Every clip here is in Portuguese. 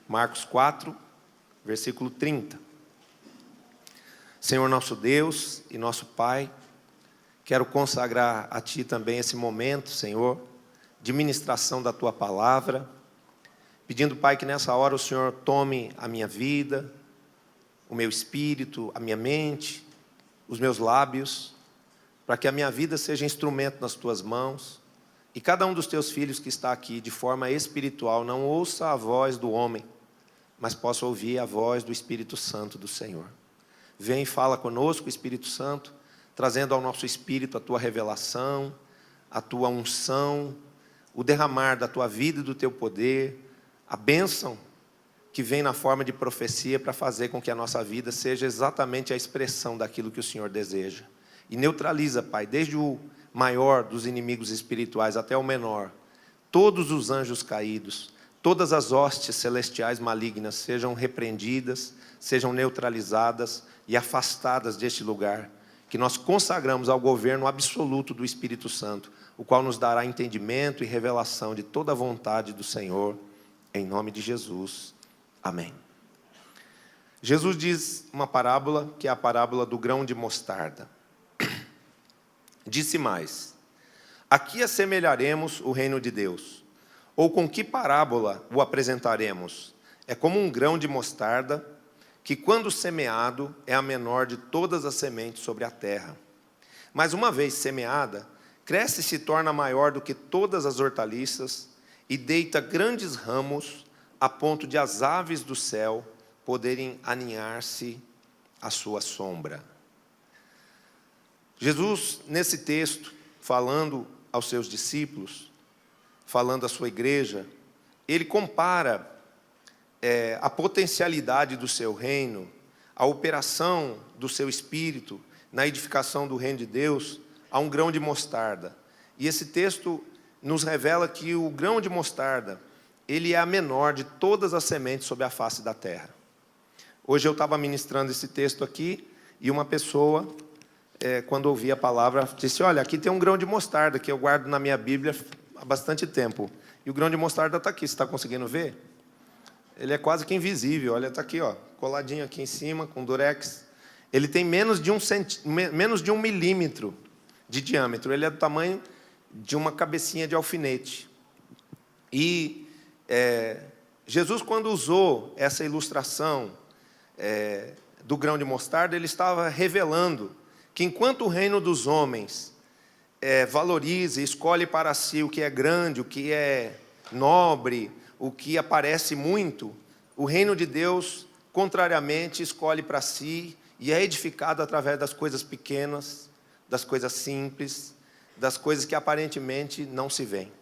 Marcos 4, versículo 30. Senhor nosso Deus e nosso Pai, quero consagrar a Ti também esse momento, Senhor, de ministração da Tua palavra, pedindo, Pai, que nessa hora o Senhor tome a minha vida, o meu espírito, a minha mente, os meus lábios, para que a minha vida seja instrumento nas Tuas mãos, e cada um dos Teus filhos que está aqui de forma espiritual não ouça a voz do homem, mas possa ouvir a voz do Espírito Santo do Senhor. Vem e fala conosco, Espírito Santo, trazendo ao nosso espírito a Tua revelação, a Tua unção, o derramar da Tua vida e do Teu poder, a bênção que vem na forma de profecia para fazer com que a nossa vida seja exatamente a expressão daquilo que o Senhor deseja. E neutraliza, Pai, desde o maior dos inimigos espirituais até o menor, todos os anjos caídos, todas as hostes celestiais malignas sejam repreendidas, sejam neutralizadas e afastadas deste lugar, que nós consagramos ao governo absoluto do Espírito Santo, o qual nos dará entendimento e revelação de toda a vontade do Senhor, em nome de Jesus. Amém. Jesus diz uma parábola, que é a parábola do grão de mostarda. Disse mais: a que assemelharemos o reino de Deus? Ou com que parábola o apresentaremos? É como um grão de mostarda, que quando semeado é a menor de todas as sementes sobre a terra. Mas uma vez semeada, cresce e se torna maior do que todas as hortaliças, e deita grandes ramos, a ponto de as aves do céu poderem aninhar-se à sua sombra. Jesus, nesse texto, falando aos seus discípulos, falando à sua igreja, ele compara a potencialidade do seu reino, a operação do seu espírito na edificação do reino de Deus, a um grão de mostarda. E esse texto nos revela que o grão de mostarda, ele é a menor de todas as sementes sobre a face da terra. Hoje eu estava ministrando esse texto aqui, e uma pessoa, quando ouvia a palavra, disse: olha, aqui tem um grão de mostarda, que eu guardo na minha Bíblia há bastante tempo. E o grão de mostarda está aqui, você está conseguindo ver? Ele é quase que invisível, olha, está aqui, ó, coladinho aqui em cima, com durex. Ele tem menos de 1 milímetro de diâmetro, ele é do tamanho de uma cabecinha de alfinete. E Jesus, quando usou essa ilustração do grão de mostarda, ele estava revelando que enquanto o reino dos homens valoriza e escolhe para si o que é grande, o que é nobre, o que aparece muito, o reino de Deus, contrariamente, escolhe para si e é edificado através das coisas pequenas, das coisas simples, das coisas que aparentemente não se veem.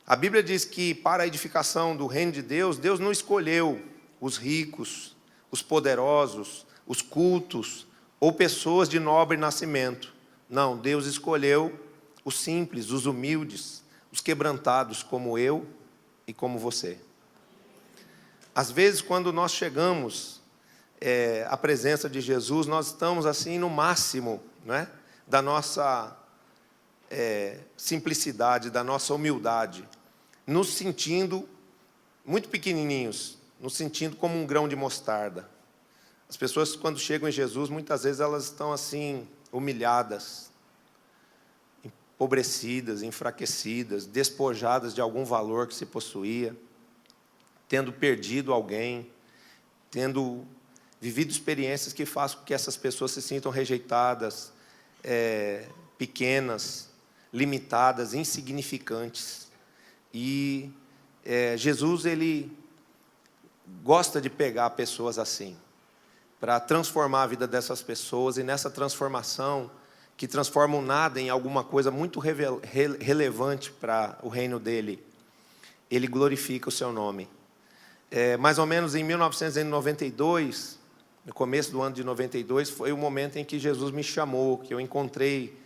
A Bíblia diz que para a edificação do reino de Deus, Deus não escolheu os ricos, os poderosos, os cultos ou pessoas de nobre nascimento. Não, Deus escolheu os simples, os humildes, os quebrantados como eu e como você. Às vezes, quando nós chegamos à presença de Jesus, nós estamos assim no máximo, não é? Da nossa simplicidade, da nossa humildade, nos sentindo muito pequenininhos, nos sentindo como um grão de mostarda. As pessoas, quando chegam em Jesus, muitas vezes elas estão assim, humilhadas, empobrecidas, enfraquecidas, despojadas de algum valor que se possuía, tendo perdido alguém, tendo vivido experiências que fazem com que essas pessoas se sintam rejeitadas, pequenas, limitadas, insignificantes. E Jesus, ele gosta de pegar pessoas assim, para transformar a vida dessas pessoas, e nessa transformação, que transforma o nada em alguma coisa muito relevante para o reino dele, ele glorifica o seu nome. Mais ou menos em 1992, no começo do ano de 92, foi o momento em que Jesus me chamou, que eu encontrei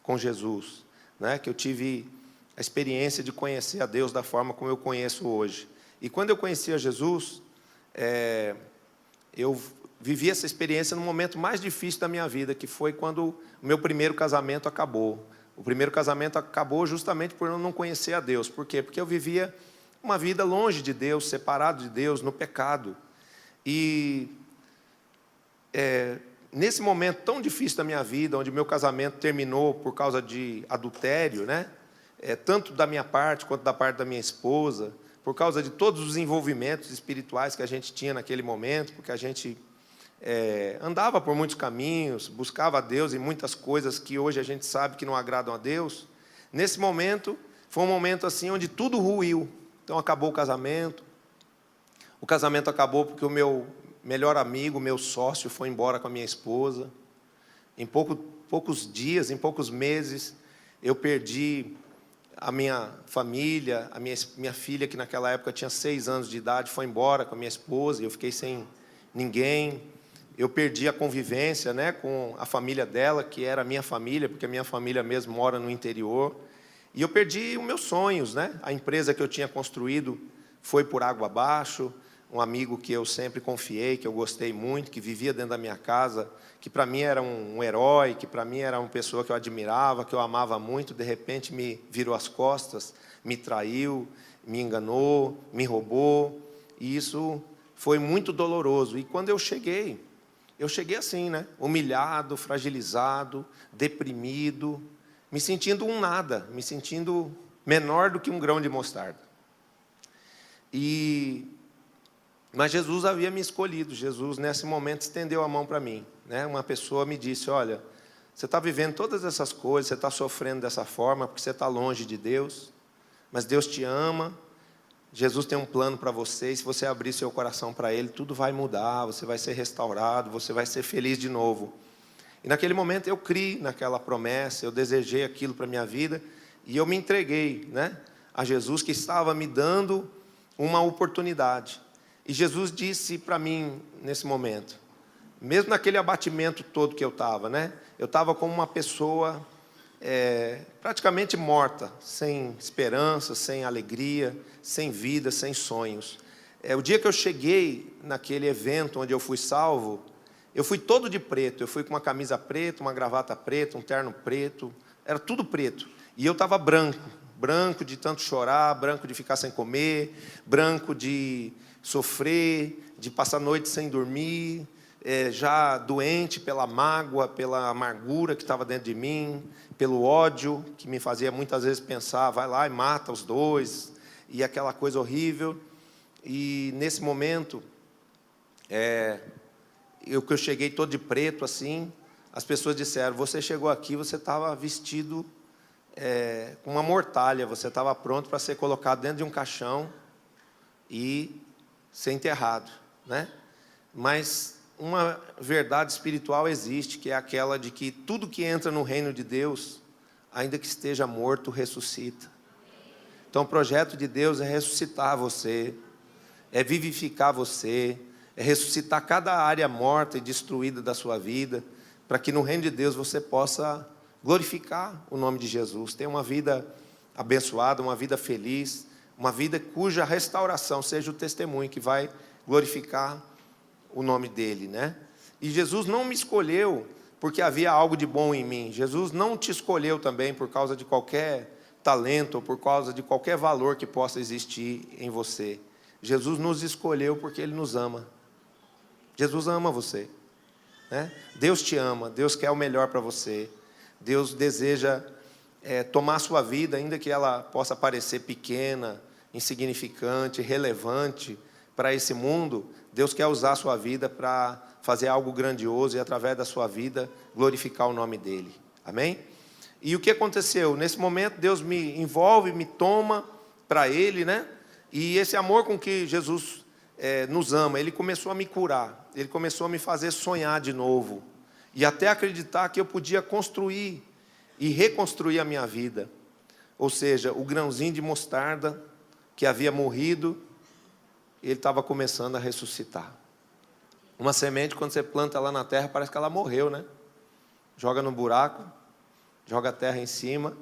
com Jesus, né? Que eu tive a experiência de conhecer a Deus da forma como eu conheço hoje. E quando eu conheci a Jesus, eu vivi essa experiência no momento mais difícil da minha vida, que foi quando o meu primeiro casamento acabou. O primeiro casamento acabou justamente por eu não conhecer a Deus. Por quê? Porque eu vivia uma vida longe de Deus, separado de Deus, no pecado. E nesse momento tão difícil da minha vida, onde meu casamento terminou por causa de adultério, né? Tanto da minha parte quanto da parte da minha esposa, por causa de todos os envolvimentos espirituais que a gente tinha naquele momento, porque a gente andava por muitos caminhos, buscava a Deus em muitas coisas que hoje a gente sabe que não agradam a Deus. Nesse momento, foi um momento assim onde tudo ruiu. Então acabou o casamento. O casamento acabou porque o meu melhor amigo, meu sócio, foi embora com a minha esposa. Em poucos dias, em poucos meses, eu perdi a minha família, a minha filha, que naquela época tinha 6 anos de idade, foi embora com a minha esposa, e eu fiquei sem ninguém. Eu perdi a convivência, né, com a família dela, que era a minha família, porque a minha família mesmo mora no interior. E eu perdi os meus sonhos, né? A empresa que eu tinha construído foi por água abaixo. Um amigo que eu sempre confiei, que eu gostei muito, que vivia dentro da minha casa, que para mim era um herói, que para mim era uma pessoa que eu admirava, que eu amava muito, de repente me virou as costas, me traiu, me enganou, me roubou. E isso foi muito doloroso. E quando eu cheguei assim, né? Humilhado, fragilizado, deprimido, me sentindo um nada, me sentindo menor do que um grão de mostarda. Mas Jesus havia me escolhido. Jesus, nesse momento, estendeu a mão para mim, né? Uma pessoa me disse: olha, você está vivendo todas essas coisas, você está sofrendo dessa forma, porque você está longe de Deus, mas Deus te ama, Jesus tem um plano para você, e se você abrir seu coração para Ele, tudo vai mudar, você vai ser restaurado, você vai ser feliz de novo. E naquele momento eu criei naquela promessa, eu desejei aquilo para a minha vida, e eu me entreguei, né, a Jesus, que estava me dando uma oportunidade. E Jesus disse para mim, nesse momento, mesmo naquele abatimento todo que eu estava, né, eu estava como uma pessoa praticamente morta, sem esperança, sem alegria, sem vida, sem sonhos. O dia que eu cheguei naquele evento onde eu fui salvo, eu fui todo de preto, eu fui com uma camisa preta, uma gravata preta, um terno preto, era tudo preto. E eu estava branco de tanto chorar, branco de ficar sem comer, branco de sofrer, de passar noite sem dormir, já doente pela mágoa, pela amargura que estava dentro de mim, pelo ódio, que me fazia muitas vezes pensar, vai lá e mata os dois, e aquela coisa horrível. E nesse momento, que eu cheguei todo de preto assim, as pessoas disseram: você chegou aqui, você estava vestido com uma mortalha, você estava pronto para ser colocado dentro de um caixão e ser enterrado, né? Mas uma verdade espiritual existe, que é aquela de que tudo que entra no reino de Deus, ainda que esteja morto, ressuscita. Então o projeto de Deus é ressuscitar você, é vivificar você, é ressuscitar cada área morta e destruída da sua vida, para que no reino de Deus você possa glorificar o nome de Jesus, ter uma vida abençoada, uma vida feliz, uma vida cuja restauração seja o testemunho que vai glorificar o nome dele, né? E Jesus não me escolheu porque havia algo de bom em mim. Jesus não te escolheu também por causa de qualquer talento ou por causa de qualquer valor que possa existir em você. Jesus nos escolheu porque Ele nos ama. Jesus ama você, né? Deus te ama, Deus quer o melhor para você. Deus deseja tomar a sua vida, ainda que ela possa parecer pequena, insignificante, relevante para esse mundo. Deus quer usar a sua vida para fazer algo grandioso e, através da sua vida, glorificar o nome dEle. Amém? E o que aconteceu? Nesse momento, Deus me envolve, me toma para Ele, né? E esse amor com que Jesus nos ama, Ele começou a me curar, Ele começou a me fazer sonhar de novo, e até acreditar que eu podia construir e reconstruir a minha vida. Ou seja, o grãozinho de mostarda que havia morrido, ele estava começando a ressuscitar. Uma semente, quando você planta lá na terra, parece que ela morreu, né? Joga no buraco, joga a terra em cima,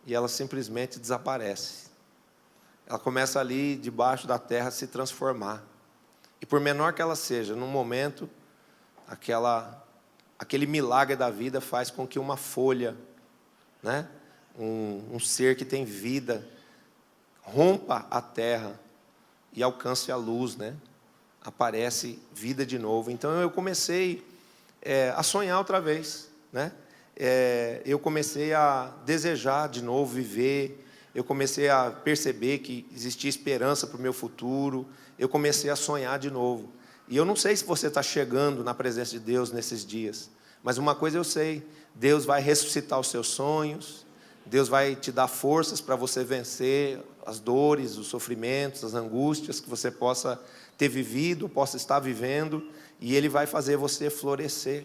e ela simplesmente desaparece. Ela começa ali, debaixo da terra, a se transformar. E por menor que ela seja, num momento, aquele milagre da vida faz com que uma folha, né? Um ser que tem vida, rompa a terra e alcance a luz, né? Aparece vida de novo. Então eu comecei a sonhar outra vez, né? Eu comecei a desejar de novo viver, eu comecei a perceber que existia esperança para o meu futuro, eu comecei a sonhar de novo. E eu não sei se você está chegando na presença de Deus nesses dias, mas uma coisa eu sei: Deus vai ressuscitar os seus sonhos, Deus vai te dar forças para você vencer as dores, os sofrimentos, as angústias que você possa ter vivido, possa estar vivendo, e Ele vai fazer você florescer.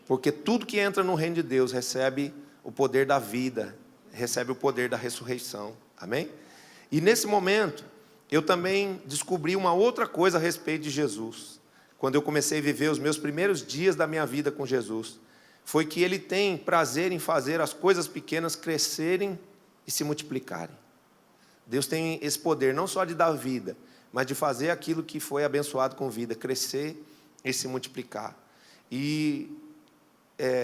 Porque tudo que entra no reino de Deus recebe o poder da vida, recebe o poder da ressurreição. Amém? E nesse momento, eu também descobri uma outra coisa a respeito de Jesus. Quando eu comecei a viver os meus primeiros dias da minha vida com Jesus, foi que Ele tem prazer em fazer as coisas pequenas crescerem e se multiplicarem. Deus tem esse poder não só de dar vida, mas de fazer aquilo que foi abençoado com vida crescer e se multiplicar. E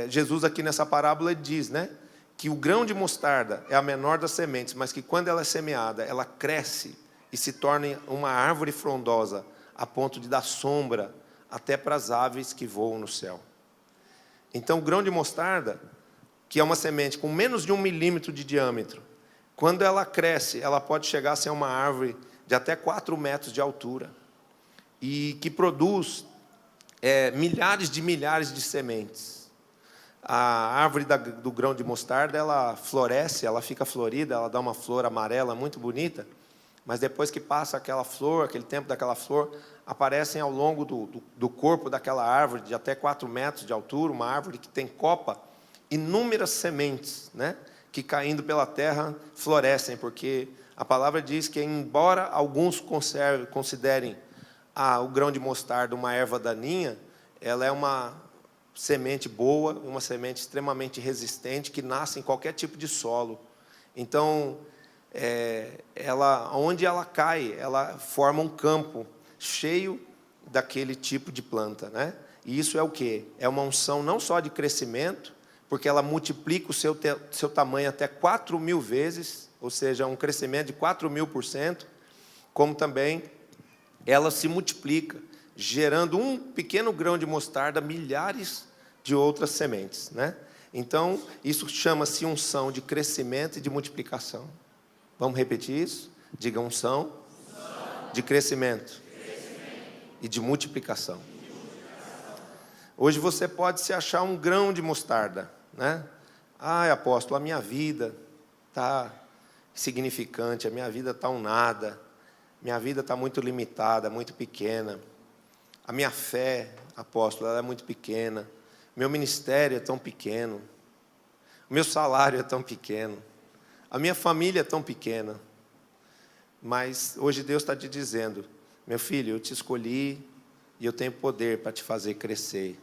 Jesus aqui nessa parábola diz, né, que o grão de mostarda é a menor das sementes, mas que quando ela é semeada, ela cresce e se torna uma árvore frondosa, a ponto de dar sombra até para as aves que voam no céu. Então o grão de mostarda, que é uma semente com menos de 1 milímetro de diâmetro, quando ela cresce, ela pode chegar a ser uma árvore de até 4 metros de altura, e que produz milhares de sementes. A árvore do grão de mostarda, ela floresce, ela fica florida, ela dá uma flor amarela muito bonita, mas depois que passa aquela flor, aquele tempo daquela flor, aparecem ao longo do corpo daquela árvore, de até 4 metros de altura, uma árvore que tem copa, inúmeras sementes, né, que caindo pela terra florescem, porque a palavra diz que, embora alguns considerem o grão de mostarda uma erva daninha, ela é uma semente boa, uma semente extremamente resistente, que nasce em qualquer tipo de solo. Então, onde ela cai, ela forma um campo cheio daquele tipo de planta, né? E isso é o quê? É uma unção não só de crescimento, porque ela multiplica o seu tamanho até 4.000 vezes, ou seja, um crescimento de 4.000%, como também ela se multiplica, gerando um pequeno grão de mostarda, milhares de outras sementes, né? Então, isso chama-se unção de crescimento e de multiplicação. Vamos repetir isso? Diga: unção de crescimento e de multiplicação. Hoje você pode se achar um grão de mostarda, né? Ai, apóstolo, a minha vida está insignificante, a minha vida está um nada, minha vida está muito limitada, muito pequena. A minha fé, apóstolo, ela é muito pequena. Meu ministério é tão pequeno. O meu salário é tão pequeno. A minha família é tão pequena. Mas hoje Deus está te dizendo: meu filho, eu te escolhi e eu tenho poder para te fazer crescer.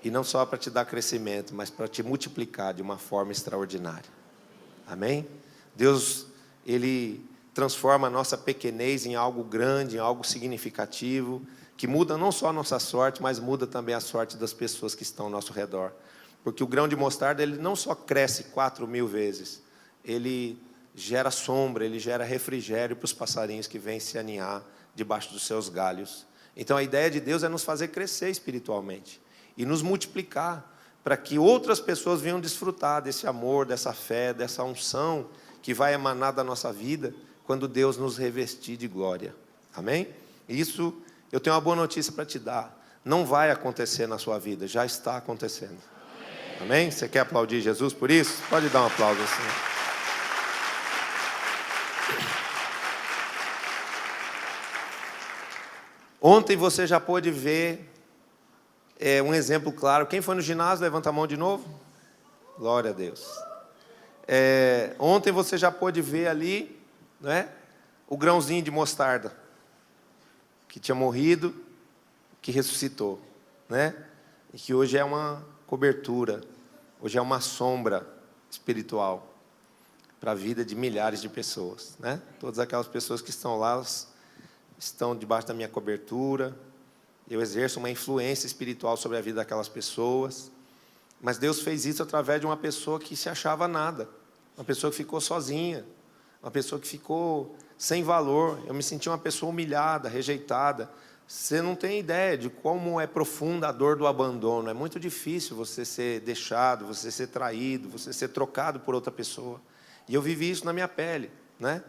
E não só para te dar crescimento, mas para te multiplicar de uma forma extraordinária. Amém? Deus, Ele transforma a nossa pequenez em algo grande, em algo significativo, que muda não só a nossa sorte, mas muda também a sorte das pessoas que estão ao nosso redor. Porque o grão de mostarda, ele não só cresce 4.000 vezes, ele gera sombra, ele gera refrigério para os passarinhos que vêm se aninhar debaixo dos seus galhos. Então a ideia de Deus é nos fazer crescer espiritualmente e nos multiplicar, para que outras pessoas venham desfrutar desse amor, dessa fé, dessa unção que vai emanar da nossa vida quando Deus nos revestir de glória. Amém? Isso, eu tenho uma boa notícia para te dar: não vai acontecer na sua vida, já está acontecendo. Amém? Você quer aplaudir Jesus por isso? Pode dar um aplauso assim. Ontem você já pôde ver um exemplo claro. Quem foi no ginásio, levanta a mão de novo. Glória a Deus. Ontem você já pôde ver ali, né, o grãozinho de mostarda, que tinha morrido, que ressuscitou, né? E que hoje é uma cobertura, hoje é uma sombra espiritual para a vida de milhares de pessoas, né? Todas aquelas pessoas que estão lá, estão debaixo da minha cobertura. Eu exerço uma influência espiritual sobre a vida daquelas pessoas. Mas Deus fez isso através de uma pessoa que se achava nada, uma pessoa que ficou sozinha, uma pessoa que ficou sem valor. Eu me senti uma pessoa humilhada, rejeitada. Você não tem ideia de como é profunda a dor do abandono. É muito difícil você ser deixado, você ser traído, você ser trocado por outra pessoa. E eu vivi isso na minha pele, né?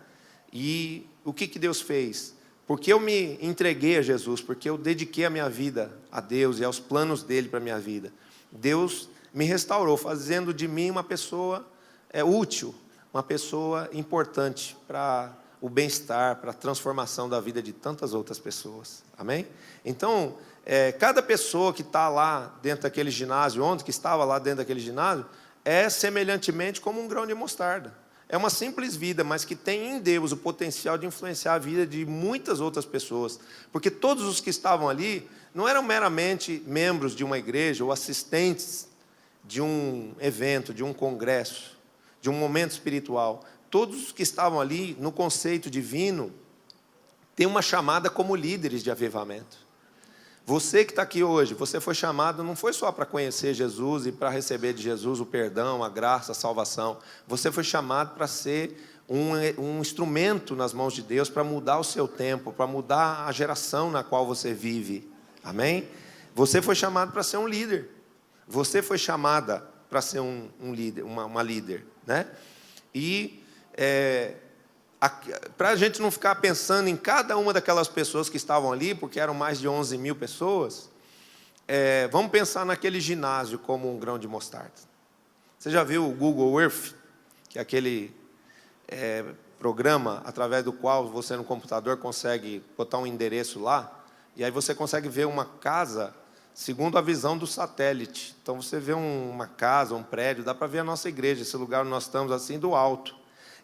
E o que Deus fez? Porque eu me entreguei a Jesus, porque eu dediquei a minha vida a Deus e aos planos dele para a minha vida, Deus me restaurou, fazendo de mim uma pessoa útil, uma pessoa importante para o bem-estar, para a transformação da vida de tantas outras pessoas. Amém? Então, cada pessoa que está lá dentro daquele ginásio, ontem que estava lá dentro daquele ginásio, é semelhantemente como um grão de mostarda. É uma simples vida, mas que tem em Deus o potencial de influenciar a vida de muitas outras pessoas. Porque todos os que estavam ali não eram meramente membros de uma igreja ou assistentes de um evento, de um congresso, de um momento espiritual. Todos os que estavam ali, no conceito divino, têm uma chamada como líderes de avivamento. Você que está aqui hoje, você foi chamado, não foi só para conhecer Jesus e para receber de Jesus o perdão, a graça, a salvação. Você foi chamado para ser um instrumento nas mãos de Deus, para mudar o seu tempo, para mudar a geração na qual você vive. Amém? Você foi chamado para ser um líder. Você foi chamada para ser um líder, uma líder, né? E para a gente não ficar pensando em cada uma daquelas pessoas que estavam ali, porque eram mais de 11 mil pessoas, vamos pensar naquele ginásio como um grão de mostarda. Você já viu o Google Earth, que é aquele programa através do qual você no computador consegue botar um endereço lá, e aí você consegue ver uma casa segundo a visão do satélite. Então você vê uma casa, um prédio, dá para ver a nossa igreja, esse lugar onde nós estamos assim do alto.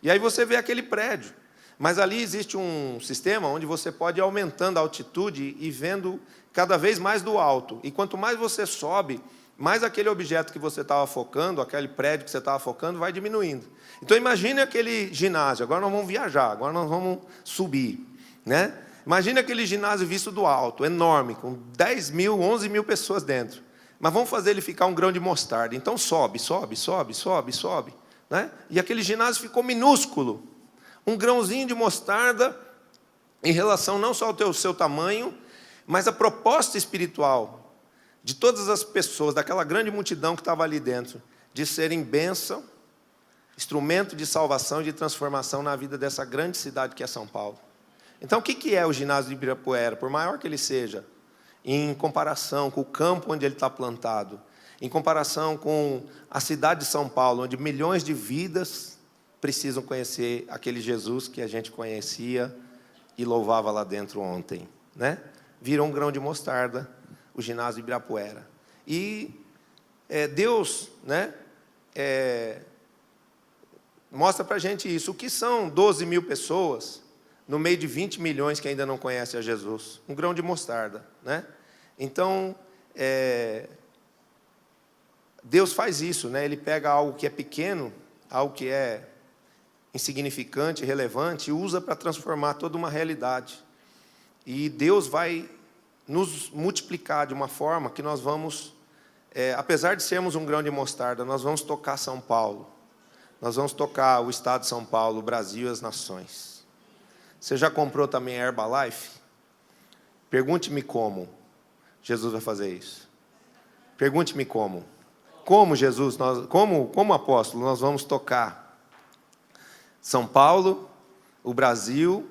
E aí você vê aquele prédio, mas ali existe um sistema onde você pode ir aumentando a altitude e vendo cada vez mais do alto. E quanto mais você sobe, mais aquele objeto que você estava focando, aquele prédio que você estava focando, vai diminuindo. Então imagine aquele ginásio, agora nós vamos viajar, agora nós vamos subir, né? Imagine aquele ginásio visto do alto, enorme, com 10 mil, 11 mil pessoas dentro. Mas vamos fazer ele ficar um grão de mostarda. Então sobe, sobe, sobe, sobe, sobe, né? E aquele ginásio ficou minúsculo, um grãozinho de mostarda em relação não só ao seu tamanho, mas a proposta espiritual de todas as pessoas, daquela grande multidão que estava ali dentro, de serem bênção, instrumento de salvação e de transformação na vida dessa grande cidade que é São Paulo. Então, o que é o ginásio de Ibirapuera? Por maior que ele seja, em comparação com o campo onde ele está plantado, em comparação com a cidade de São Paulo, onde milhões de vidas precisam conhecer aquele Jesus que a gente conhecia e louvava lá dentro ontem, né? Virou um grão de mostarda o ginásio de Ibirapuera. E Deus, né, mostra para a gente isso. O que são 12 mil pessoas no meio de 20 milhões que ainda não conhecem a Jesus? Um grão de mostarda, né? Então, Deus faz isso, né? Ele pega algo que é pequeno, algo que é insignificante, irrelevante, e usa para transformar toda uma realidade. E Deus vai nos multiplicar de uma forma que nós vamos, apesar de sermos um grão de mostarda, nós vamos tocar São Paulo, nós vamos tocar o estado de São Paulo, o Brasil e as nações. Você já comprou também a Herbalife? Pergunte-me como Jesus vai fazer isso. Pergunte-me como. Como Jesus, como apóstolo, nós vamos tocar São Paulo, o Brasil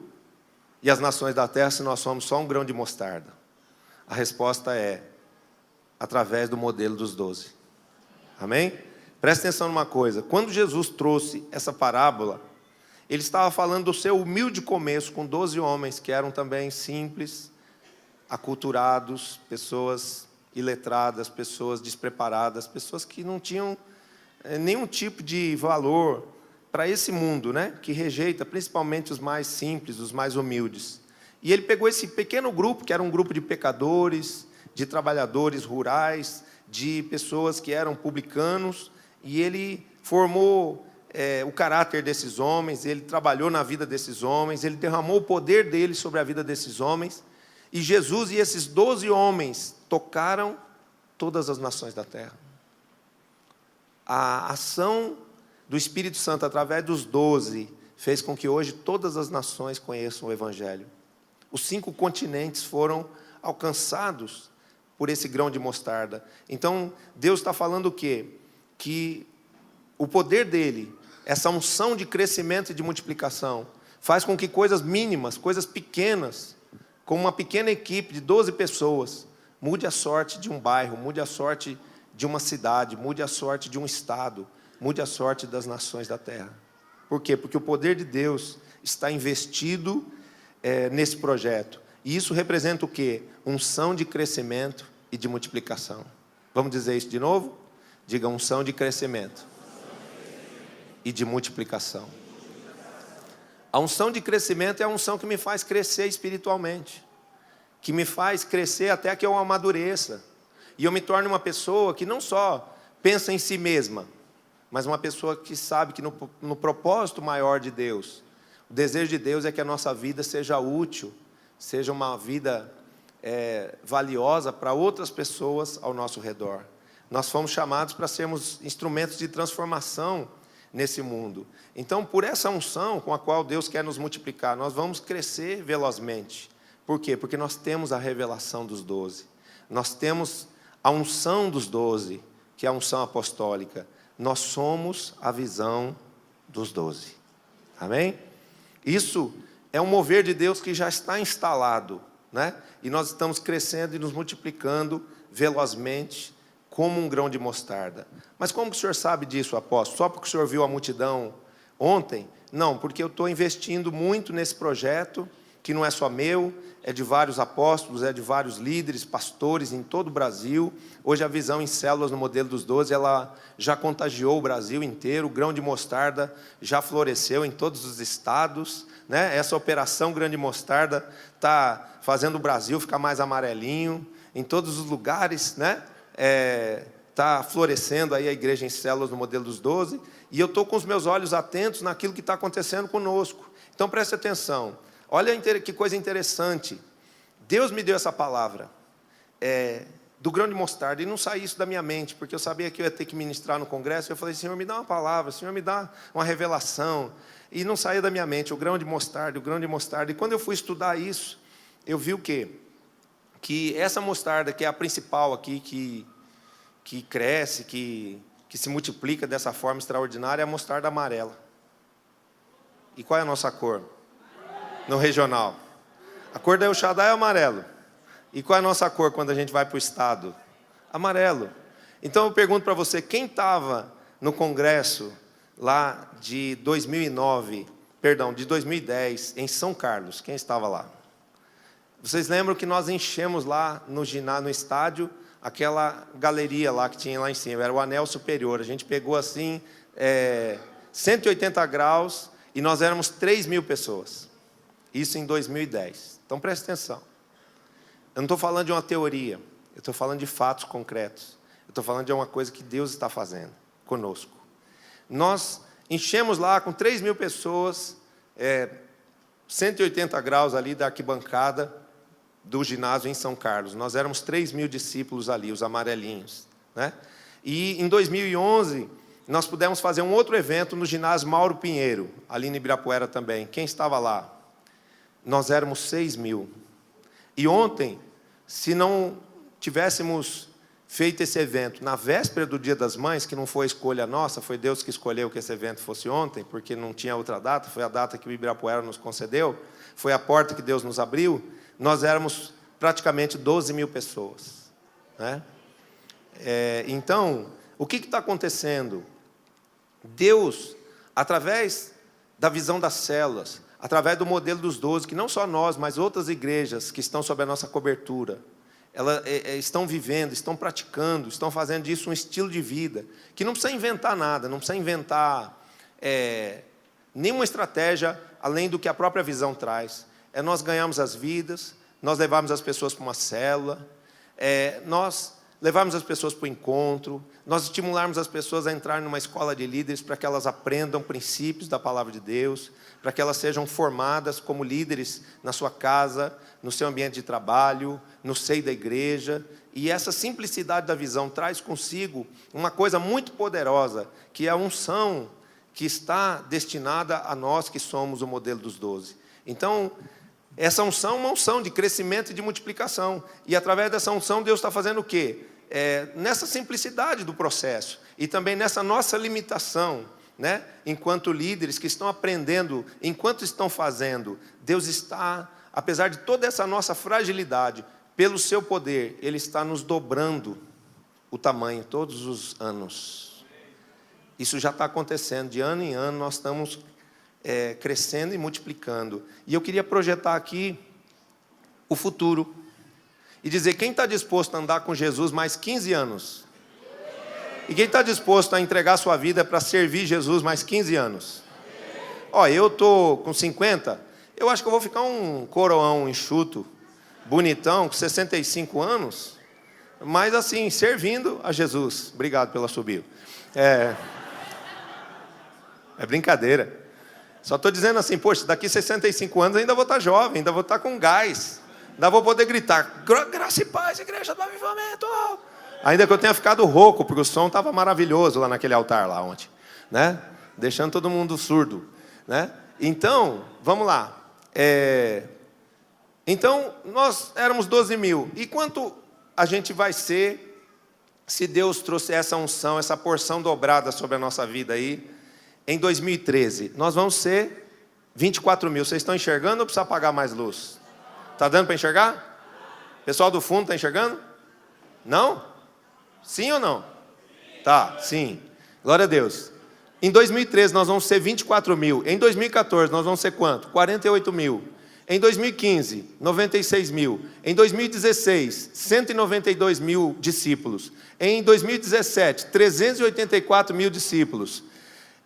e as nações da terra se nós somos só um grão de mostarda? A resposta é através do modelo dos 12. Amém? Presta atenção numa coisa. Quando Jesus trouxe essa parábola, ele estava falando do seu humilde começo com 12 homens que eram também simples, aculturados, pessoas iletradas, pessoas despreparadas, pessoas que não tinham nenhum tipo de valor para esse mundo, né, que rejeita principalmente os mais simples, os mais humildes. E ele pegou esse pequeno grupo, que era um grupo de pecadores, de trabalhadores rurais, de pessoas que eram publicanos, e ele formou o caráter desses homens, ele trabalhou na vida desses homens, ele derramou o poder dele sobre a vida desses homens, e Jesus e esses 12 homens tocaram todas as nações da terra. A ação do Espírito Santo através dos 12 fez com que hoje todas as nações conheçam o Evangelho. Os 5 continentes foram alcançados por esse grão de mostarda. Então, Deus está falando o quê? Que o poder dele, essa unção de crescimento e de multiplicação, faz com que coisas mínimas, coisas pequenas, como uma pequena equipe de 12 pessoas, mude a sorte de um bairro, mude a sorte de uma cidade, mude a sorte de um estado, mude a sorte das nações da terra. Por quê? Porque o poder de Deus está investido nesse projeto. E isso representa o quê? Unção de crescimento e de multiplicação. Vamos dizer isso de novo? Diga: unção de crescimento e de multiplicação. A unção de crescimento é a unção que me faz crescer espiritualmente, que me faz crescer até que eu amadureça, e eu me torne uma pessoa que não só pensa em si mesma, mas uma pessoa que sabe que no propósito maior de Deus, o desejo de Deus é que a nossa vida seja útil, seja uma vida valiosa para outras pessoas ao nosso redor. Nós fomos chamados para sermos instrumentos de transformação nesse mundo. Então, por essa unção com a qual Deus quer nos multiplicar, nós vamos crescer velozmente. Por quê? Porque nós temos a revelação dos 12. Nós temos a unção dos 12, que é a unção apostólica. Nós somos a visão dos 12. Amém? Isso é um mover de Deus que já está instalado, né? E nós estamos crescendo e nos multiplicando velozmente, como um grão de mostarda. Mas como que o senhor sabe disso, apóstolo? Só porque o senhor viu a multidão ontem? Não, porque eu estou investindo muito nesse projeto, que não é só meu, é de vários apóstolos, é de vários líderes, pastores em todo o Brasil. Hoje a visão em células no modelo dos 12, ela já contagiou o Brasil inteiro. O grão de mostarda já floresceu em todos os estados, né? Essa operação grão de mostarda está fazendo o Brasil ficar mais amarelinho em todos os lugares, né? Está florescendo aí a igreja em células no modelo dos 12, e eu estou com os meus olhos atentos naquilo que está acontecendo conosco. Então preste atenção. Olha que coisa interessante. Deus me deu essa palavra do grão de mostarda, e não saiu isso da minha mente, porque eu sabia que eu ia ter que ministrar no congresso. Eu falei: Senhor, me dá uma palavra, Senhor, me dá uma revelação. E não saía da minha mente o grão de mostarda, o grão de mostarda. E quando eu fui estudar isso, eu vi o quê? Que essa mostarda, que é a principal aqui, que cresce, que se multiplica dessa forma extraordinária, é a mostarda amarela. E qual é a nossa cor? No regional. A cor da El Shaddai é amarelo. E qual é a nossa cor quando a gente vai para o estado? Amarelo. Então eu pergunto para você, quem estava no congresso lá de 2010, em São Carlos? Quem estava lá? Vocês lembram que nós enchemos lá no ginásio, no estádio, aquela galeria lá que tinha lá em cima, era o anel superior. A gente pegou assim, 180 graus, e nós éramos 3.000 pessoas. Isso em 2010. Então preste atenção. Eu não estou falando de uma teoria, eu estou falando de fatos concretos. Eu estou falando de uma coisa que Deus está fazendo conosco. Nós enchemos lá com 3.000 pessoas, 180 graus ali da arquibancada do ginásio em São Carlos. Nós éramos 3.000 discípulos ali, os amarelinhos, né? E em 2011, nós pudemos fazer um outro evento no ginásio Mauro Pinheiro, ali em Ibirapuera também. Quem estava lá? Nós éramos 6.000. E ontem, se não tivéssemos feito esse evento na véspera do Dia das Mães, que não foi escolha nossa, foi Deus que escolheu que esse evento fosse ontem, porque não tinha outra data, foi a data que o Ibirapuera nos concedeu, foi a porta que Deus nos abriu, nós éramos praticamente 12.000 pessoas, né? Então, o que está acontecendo? Deus, através da visão das células, através do modelo dos 12, que não só nós, mas outras igrejas que estão sob a nossa cobertura, elas estão vivendo, estão praticando, estão fazendo disso um estilo de vida, que não precisa inventar nada, não precisa inventar nenhuma estratégia além do que a própria visão traz. Nós ganhamos as vidas, nós levarmos as pessoas para uma célula, nós levarmos as pessoas para o encontro, nós estimularmos as pessoas a entrar numa escola de líderes para que elas aprendam princípios da palavra de Deus, para que elas sejam formadas como líderes na sua casa, no seu ambiente de trabalho, no seio da igreja. E essa simplicidade da visão traz consigo uma coisa muito poderosa, que é a unção que está destinada a nós que somos o modelo dos 12. Então, essa unção é uma unção de crescimento e de multiplicação. E através dessa unção, Deus está fazendo o quê? Nessa simplicidade do processo. E também nessa nossa limitação, né? Enquanto líderes que estão aprendendo, enquanto estão fazendo, Deus está, apesar de toda essa nossa fragilidade, pelo seu poder, Ele está nos dobrando o tamanho todos os anos. Isso já está acontecendo, de ano em ano nós estamos crescendo e multiplicando. E eu queria projetar aqui o futuro e dizer, quem está disposto a andar com Jesus mais 15 anos? E quem está disposto a entregar sua vida para servir Jesus mais 15 anos? Ó, eu estou com 50, eu acho que eu vou ficar um coroão enxuto, bonitão, com 65 anos, mas assim, servindo a Jesus. Obrigado pela subida. É brincadeira. Só estou dizendo assim, poxa, daqui 65 anos ainda vou estar jovem, ainda vou estar com gás, ainda vou poder gritar, graça e paz, igreja do avivamento. Ainda que eu tenha ficado rouco, porque o som estava maravilhoso lá naquele altar lá ontem, né? Deixando todo mundo surdo, né? Então, vamos lá. Então, nós éramos 12 mil. E quanto a gente vai ser, se Deus trouxer essa unção, essa porção dobrada sobre a nossa vida aí, em 2013? Nós vamos ser 24 mil. Vocês estão enxergando ou precisa apagar mais luz? Está dando para enxergar? Pessoal do fundo está enxergando? Não? Sim ou não? Tá, sim. Glória a Deus. Em 2013 nós vamos ser 24 mil. Em 2014 nós vamos ser quanto? 48 mil. Em 2015, 96 mil. Em 2016, 192 mil discípulos. Em 2017, 384 mil discípulos.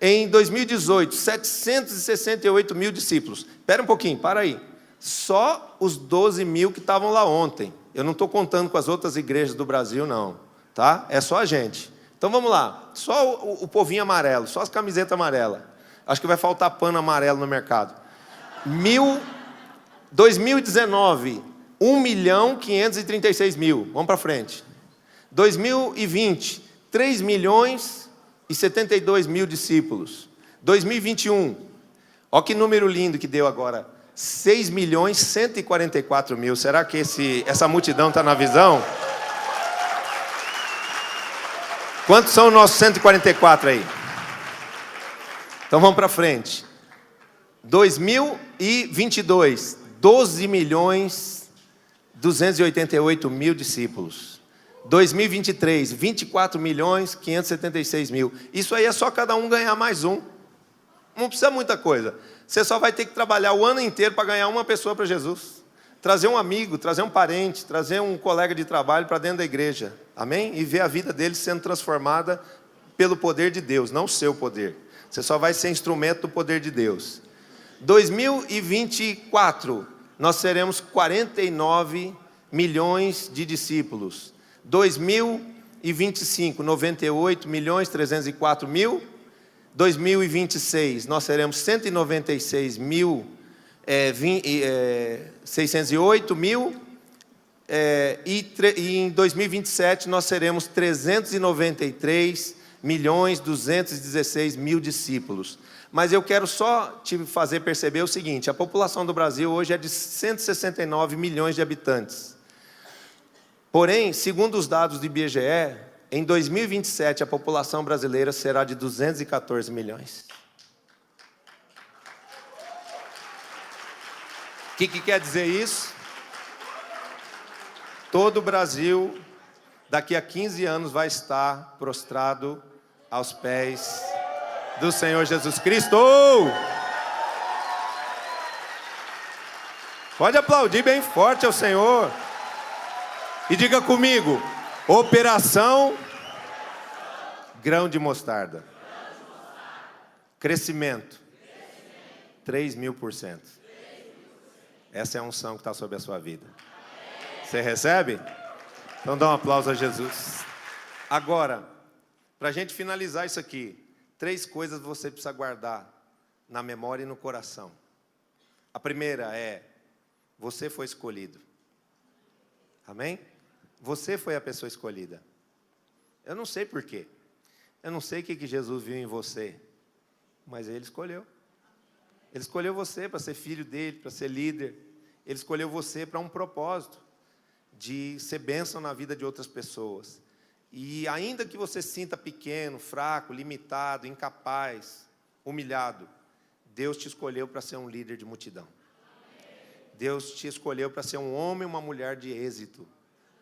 Em 2018, 768 mil discípulos. Espera um pouquinho, para aí. Só os 12 mil que estavam lá ontem. Eu não estou contando com as outras igrejas do Brasil, não. Tá? É só a gente. Então vamos lá. Só o povinho amarelo, só as camisetas amarelas. Acho que vai faltar pano amarelo no mercado. 2019, 1.536.000. Vamos para frente. 2020, 3.072.000 discípulos. 2021, olha que número lindo que deu agora. 6.144.000. Será que essa multidão está na visão? Quantos são os nossos 144 aí? Então vamos para frente. 2022, 12.288.000 discípulos. 2023, 24.576.000. Isso aí é só cada um ganhar mais um. Não precisa muita coisa. Você só vai ter que trabalhar o ano inteiro para ganhar uma pessoa para Jesus. Trazer um amigo, trazer um parente, trazer um colega de trabalho para dentro da igreja. Amém? E ver a vida dele sendo transformada pelo poder de Deus, não o seu poder. Você só vai ser instrumento do poder de Deus. 2024, nós seremos 49 milhões de discípulos. 2025, 98.304.000. 2026, nós seremos 196.608.000. E em 2027 nós seremos 393.216.000 discípulos. Mas eu quero só te fazer perceber o seguinte: a população do Brasil hoje é de 169 milhões de habitantes. Porém, segundo os dados do IBGE, em 2027 a população brasileira será de 214 milhões. O que quer dizer isso? Todo o Brasil, daqui a 15 anos, vai estar prostrado aos pés do Senhor Jesus Cristo. Pode aplaudir bem forte ao Senhor. E diga comigo: operação grão de mostarda. Crescimento 3.000%. Essa é a unção que está sobre a sua vida. Você recebe? Então dá um aplauso a Jesus. Agora, para a gente finalizar isso aqui, 3 coisas você precisa guardar na memória e no coração. A primeira é: você foi escolhido. Amém? Você foi a pessoa escolhida. Eu não sei porquê. Eu não sei o que Jesus viu em você. mas Ele escolheu. Ele escolheu você para ser filho dEle, para ser líder. Ele escolheu você para um propósito de ser bênção na vida de outras pessoas. E ainda que você se sinta pequeno, fraco, limitado, incapaz, humilhado, Deus te escolheu para ser um líder de multidão. Deus te escolheu para ser um homem e uma mulher de êxito,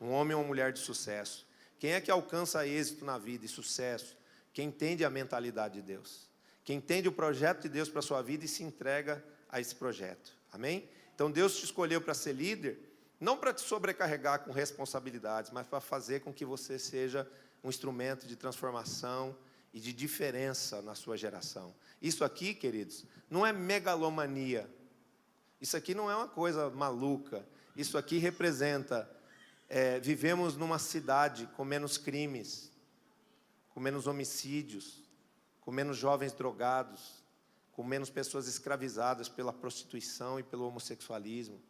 um homem e uma mulher de sucesso. Quem é que alcança êxito na vida e sucesso? Quem entende a mentalidade de Deus. Quem entende o projeto de Deus para a sua vida e se entrega a esse projeto. Amém? Então Deus te escolheu para ser líder, não para te sobrecarregar com responsabilidades, mas para fazer com que você seja um instrumento de transformação e de diferença na sua geração. Isso aqui, queridos, não é megalomania. Isso aqui não é uma coisa maluca. Isso aqui representa, vivemos numa cidade com menos crimes, com menos homicídios, com menos jovens drogados, com menos pessoas escravizadas pela prostituição e pelo homossexualismo.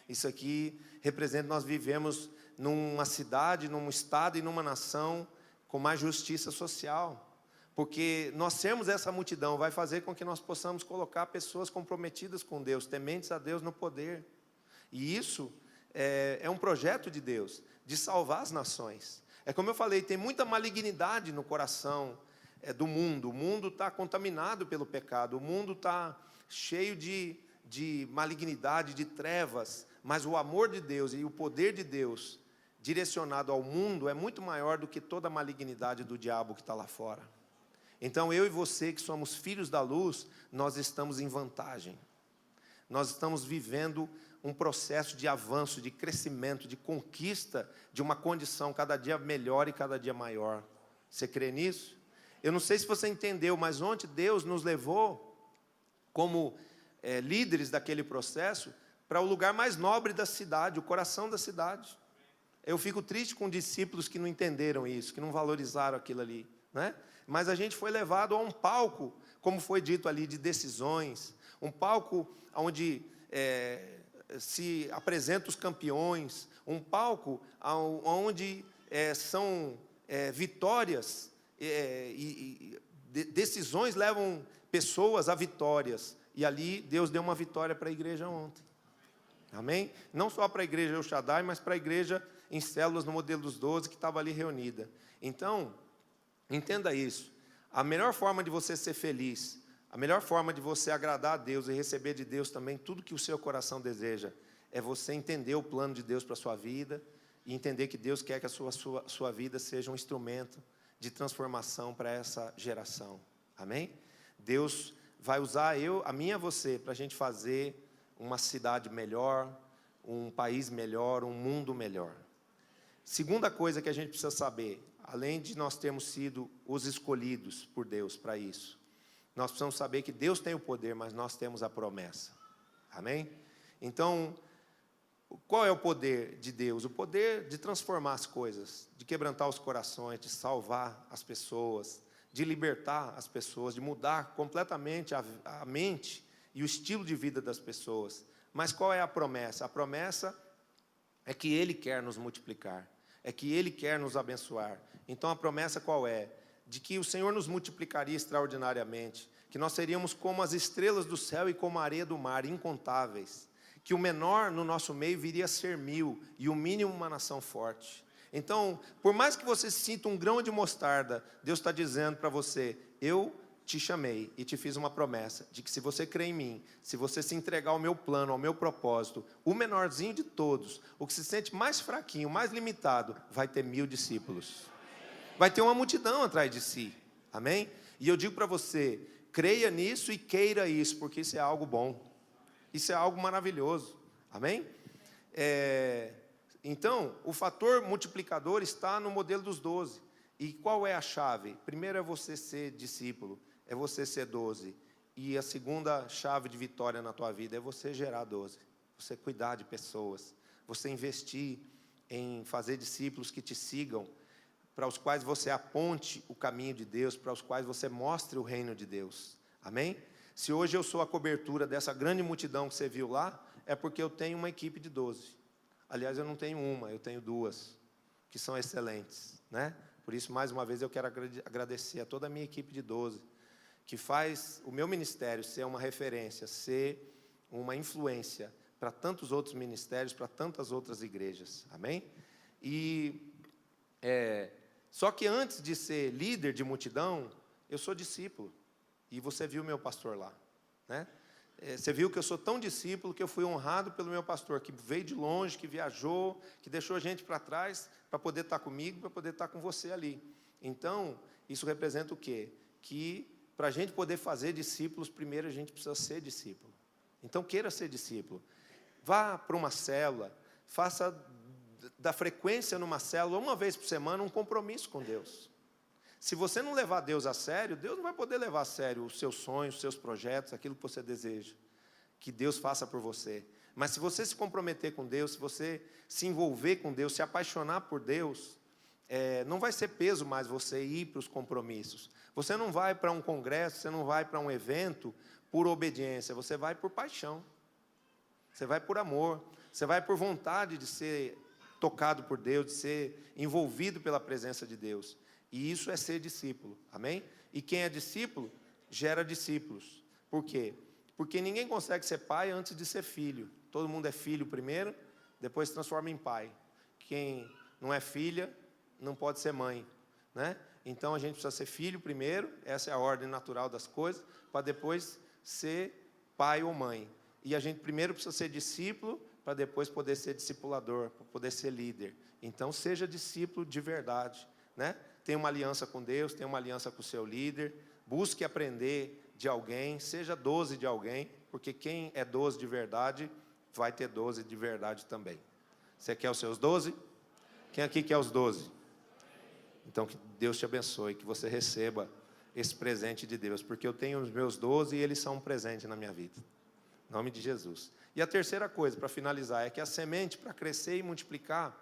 Isso aqui representa, nós vivemos numa cidade, num estado e numa nação com mais justiça social. Porque nós sermos essa multidão vai fazer com que nós possamos colocar pessoas comprometidas com Deus, tementes a Deus no poder. E isso é um projeto de Deus, de salvar as nações. É como eu falei, tem muita malignidade no coração do mundo. O mundo está contaminado pelo pecado, o mundo está cheio de malignidade, de trevas. Mas o amor de Deus e o poder de Deus direcionado ao mundo é muito maior do que toda a malignidade do diabo que está lá fora. Então eu e você que somos filhos da luz, nós estamos em vantagem. Nós estamos vivendo um processo de avanço, de crescimento, de conquista de uma condição cada dia melhor e cada dia maior. Você crê nisso? Eu não sei se você entendeu, mas ontem Deus nos levou como líderes daquele processo para o lugar mais nobre da cidade, o coração da cidade. Eu fico triste com discípulos que não entenderam isso, que não valorizaram aquilo ali, né? Mas a gente foi levado a um palco, como foi dito ali, de decisões, um palco onde se apresentam os campeões, um palco onde são vitórias e decisões levam pessoas a vitórias. E ali Deus deu uma vitória para a igreja ontem. Amém? Não só para a igreja El Shaddai, mas para a igreja em células no modelo dos 12 que estava ali reunida. Então, entenda isso. A melhor forma de você ser feliz, a melhor forma de você agradar a Deus e receber de Deus também tudo que o seu coração deseja, é você entender o plano de Deus para a sua vida e entender que Deus quer que a sua vida seja um instrumento de transformação para essa geração. Amém? Deus vai usar a mim e a você para a gente fazer uma cidade melhor, um país melhor, um mundo melhor. Segunda coisa que a gente precisa saber, além de nós termos sido os escolhidos por Deus para isso, nós precisamos saber que Deus tem o poder, mas nós temos a promessa. Amém? Então, qual é o poder de Deus? O poder de transformar as coisas, de quebrantar os corações, de salvar as pessoas, de libertar as pessoas, de mudar completamente a mente e o estilo de vida das pessoas. Mas qual é a promessa? A promessa é que Ele quer nos multiplicar, é que Ele quer nos abençoar. Então a promessa qual é? De que o Senhor nos multiplicaria extraordinariamente, que nós seríamos como as estrelas do céu e como a areia do mar, incontáveis, que o menor no nosso meio viria a ser 1000 e o mínimo uma nação forte. Então, por mais que você sinta um grão de mostarda, Deus está dizendo para você, eu te chamei e te fiz uma promessa de que se você crer em mim, se você se entregar ao meu plano, ao meu propósito, o menorzinho de todos, o que se sente mais fraquinho, mais limitado, vai ter 1000 discípulos. Vai ter uma multidão atrás de si. Amém? E eu digo para você, creia nisso e queira isso, porque isso é algo bom. Isso é algo maravilhoso. Amém? Então, o fator multiplicador está no modelo dos 12. E qual é a chave? Primeiro é você ser discípulo, é você ser 12. E a segunda chave de vitória na tua vida é você gerar 12. Você cuidar de pessoas, você investir em fazer discípulos que te sigam, para os quais você aponte o caminho de Deus, para os quais você mostre o reino de Deus. Amém? Se hoje eu sou a cobertura dessa grande multidão que você viu lá, é porque eu tenho uma equipe de 12. Aliás, eu não tenho uma, eu tenho 2, que são excelentes, né? Por isso, mais uma vez, eu quero agradecer a toda a minha equipe de 12, que faz o meu ministério ser uma referência, ser uma influência para tantos outros ministérios, para tantas outras igrejas, amém? E só que antes de ser líder de multidão, eu sou discípulo, e você viu meu pastor lá, né? Você viu que eu sou tão discípulo que eu fui honrado pelo meu pastor, que veio de longe, que viajou, que deixou a gente para trás, para poder estar comigo, para poder estar com você ali. Então, isso representa o quê? Que para a gente poder fazer discípulos, primeiro a gente precisa ser discípulo. Então, queira ser discípulo. Vá para uma célula, faça da frequência numa célula, uma vez por semana, um compromisso com Deus. Se você não levar Deus a sério, Deus não vai poder levar a sério os seus sonhos, os seus projetos, aquilo que você deseja que Deus faça por você. Mas se você se comprometer com Deus, se você se envolver com Deus, se apaixonar por Deus, não vai ser peso mais você ir para os compromissos. Você não vai para um congresso, você não vai para um evento por obediência, você vai por paixão. Você vai por amor, você vai por vontade de ser tocado por Deus, de ser envolvido pela presença de Deus. E isso é ser discípulo, amém? E quem é discípulo, gera discípulos. Por quê? Porque ninguém consegue ser pai antes de ser filho. Todo mundo é filho primeiro, depois se transforma em pai. Quem não é filha, não pode ser mãe, né? Então a gente precisa ser filho primeiro, essa é a ordem natural das coisas, para depois ser pai ou mãe. E a gente primeiro precisa ser discípulo, para depois poder ser discipulador, para poder ser líder. Então seja discípulo de verdade, né? Tenha uma aliança com Deus, tenha uma aliança com o seu líder, busque aprender de alguém, seja 12 de alguém, porque quem é 12 de verdade, vai ter 12 de verdade também. Você quer os seus 12? Quem aqui quer os 12? Então que Deus te abençoe, que você receba esse presente de Deus, porque eu tenho os meus 12 e eles são um presente na minha vida. Em nome de Jesus. E a terceira coisa, para finalizar, é que a semente, para crescer e multiplicar,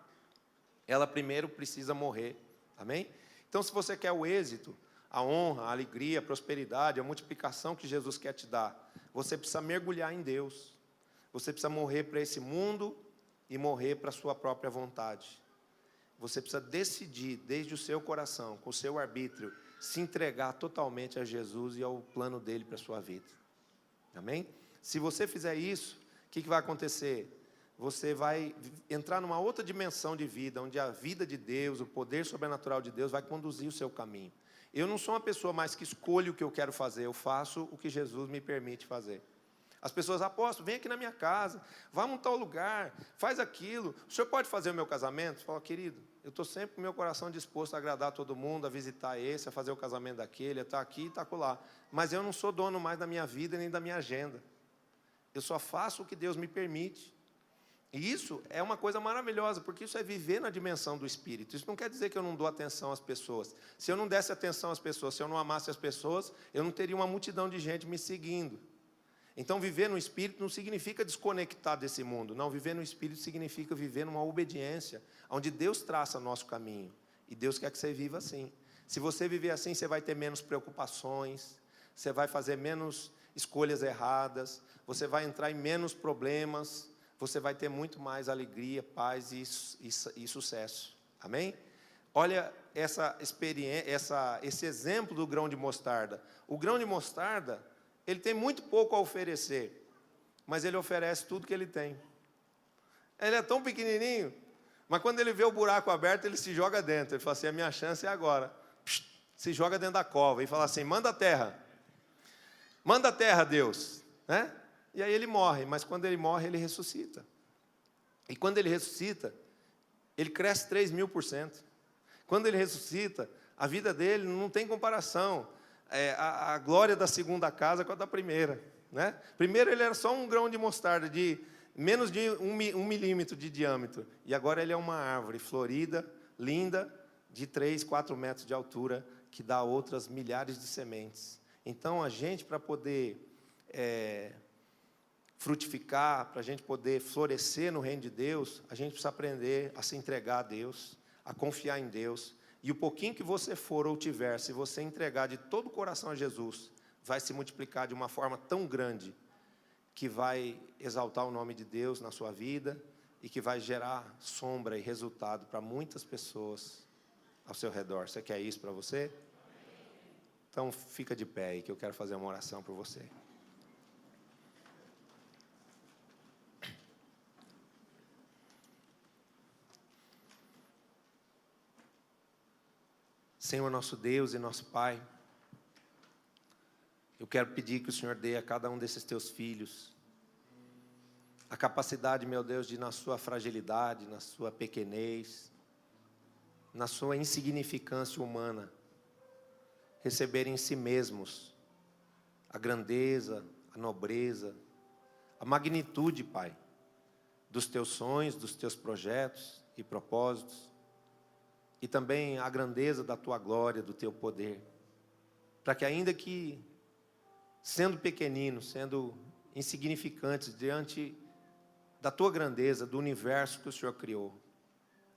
ela primeiro precisa morrer. Amém? Então, se você quer o êxito, a honra, a alegria, a prosperidade, a multiplicação que Jesus quer te dar, você precisa mergulhar em Deus. Você precisa morrer para esse mundo e morrer para a sua própria vontade. Você precisa decidir, desde o seu coração, com o seu arbítrio, se entregar totalmente a Jesus e ao plano dele para a sua vida. Amém? Se você fizer isso, o que vai acontecer? Você vai entrar numa outra dimensão de vida, onde a vida de Deus, o poder sobrenatural de Deus vai conduzir o seu caminho. Eu não sou uma pessoa mais que escolhe o que eu quero fazer, eu faço o que Jesus me permite fazer. As pessoas, apóstolo, vem aqui na minha casa, vá a um tal lugar, faz aquilo, o senhor pode fazer o meu casamento? Fala, querido, eu estou sempre com o meu coração disposto a agradar todo mundo, a visitar esse, a fazer o casamento daquele, a estar aqui e estar acolá. Mas eu não sou dono mais da minha vida nem da minha agenda. Eu só faço o que Deus me permite. E isso é uma coisa maravilhosa, porque isso é viver na dimensão do Espírito. Isso não quer dizer que eu não dou atenção às pessoas. Se eu não desse atenção às pessoas, se eu não amasse as pessoas, eu não teria uma multidão de gente me seguindo. Então, viver no Espírito não significa desconectar desse mundo. Não, viver no Espírito significa viver numa obediência, onde Deus traça nosso caminho. E Deus quer que você viva assim. Se você viver assim, você vai ter menos preocupações, você vai fazer menos escolhas erradas, você vai entrar em menos problemas, você vai ter muito mais alegria, paz e sucesso. Amém? Olha essa experiência, esse exemplo do grão de mostarda. O grão de mostarda, ele tem muito pouco a oferecer, mas ele oferece tudo que ele tem. Ele é tão pequenininho, mas quando ele vê o buraco aberto, ele se joga dentro. Ele fala assim, a minha chance é agora. Se joga dentro da cova e fala assim, manda a terra, Deus, né? E aí ele morre, mas quando ele morre, ele ressuscita. E quando ele ressuscita, ele cresce 3.000%. Quando ele ressuscita, a vida dele não tem comparação. A glória da segunda casa com a da primeira, né? Primeiro ele era só um grão de mostarda, de menos de um milímetro de diâmetro. E agora ele é uma árvore florida, linda, de 3, 4 metros de altura, que dá outras milhares de sementes. Então a gente, para poder frutificar, para a gente poder florescer no reino de Deus, a gente precisa aprender a se entregar a Deus, a confiar em Deus. E o pouquinho que você for ou tiver, se você entregar de todo o coração a Jesus, vai se multiplicar de uma forma tão grande, que vai exaltar o nome de Deus na sua vida, e que vai gerar sombra e resultado para muitas pessoas ao seu redor. Você quer isso para você? Então Então fica de pé aí que eu quero fazer uma oração por você. Senhor nosso Deus e nosso Pai, eu quero pedir que o Senhor dê a cada um desses teus filhos a capacidade, meu Deus, de na sua fragilidade, na sua pequenez, na sua insignificância humana, receberem em si mesmos a grandeza, a nobreza, a magnitude, Pai, dos teus sonhos, dos teus projetos e propósitos, e também a grandeza da tua glória, do teu poder, para que ainda que, sendo pequeninos, sendo insignificantes diante da tua grandeza, do universo que o Senhor criou,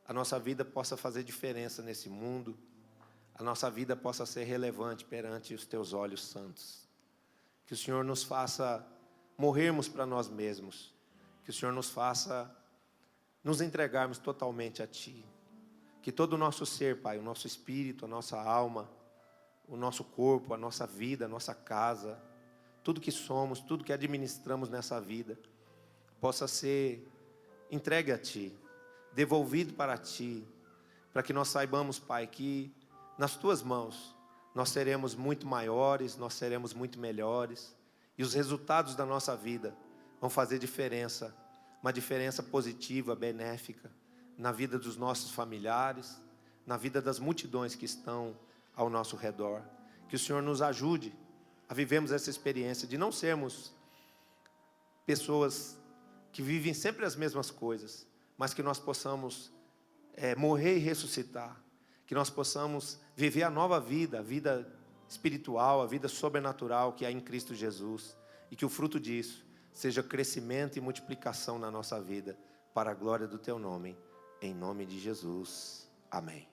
a nossa vida possa fazer diferença nesse mundo, a nossa vida possa ser relevante perante os teus olhos santos. Que o Senhor nos faça morrermos para nós mesmos, que o Senhor nos faça nos entregarmos totalmente a Ti. Que todo o nosso ser, Pai, o nosso espírito, a nossa alma, o nosso corpo, a nossa vida, a nossa casa, tudo que somos, tudo que administramos nessa vida, possa ser entregue a Ti, devolvido para Ti, para que nós saibamos, Pai, que nas Tuas mãos nós seremos muito maiores, nós seremos muito melhores, e os resultados da nossa vida vão fazer diferença, uma diferença positiva, benéfica, na vida dos nossos familiares, na vida das multidões que estão ao nosso redor. Que o Senhor nos ajude a vivermos essa experiência de não sermos pessoas que vivem sempre as mesmas coisas, mas que nós possamos morrer e ressuscitar, que nós possamos viver a nova vida, a vida espiritual, a vida sobrenatural que há em Cristo Jesus, e que o fruto disso seja crescimento e multiplicação na nossa vida, para a glória do Teu nome, em nome de Jesus. Amém.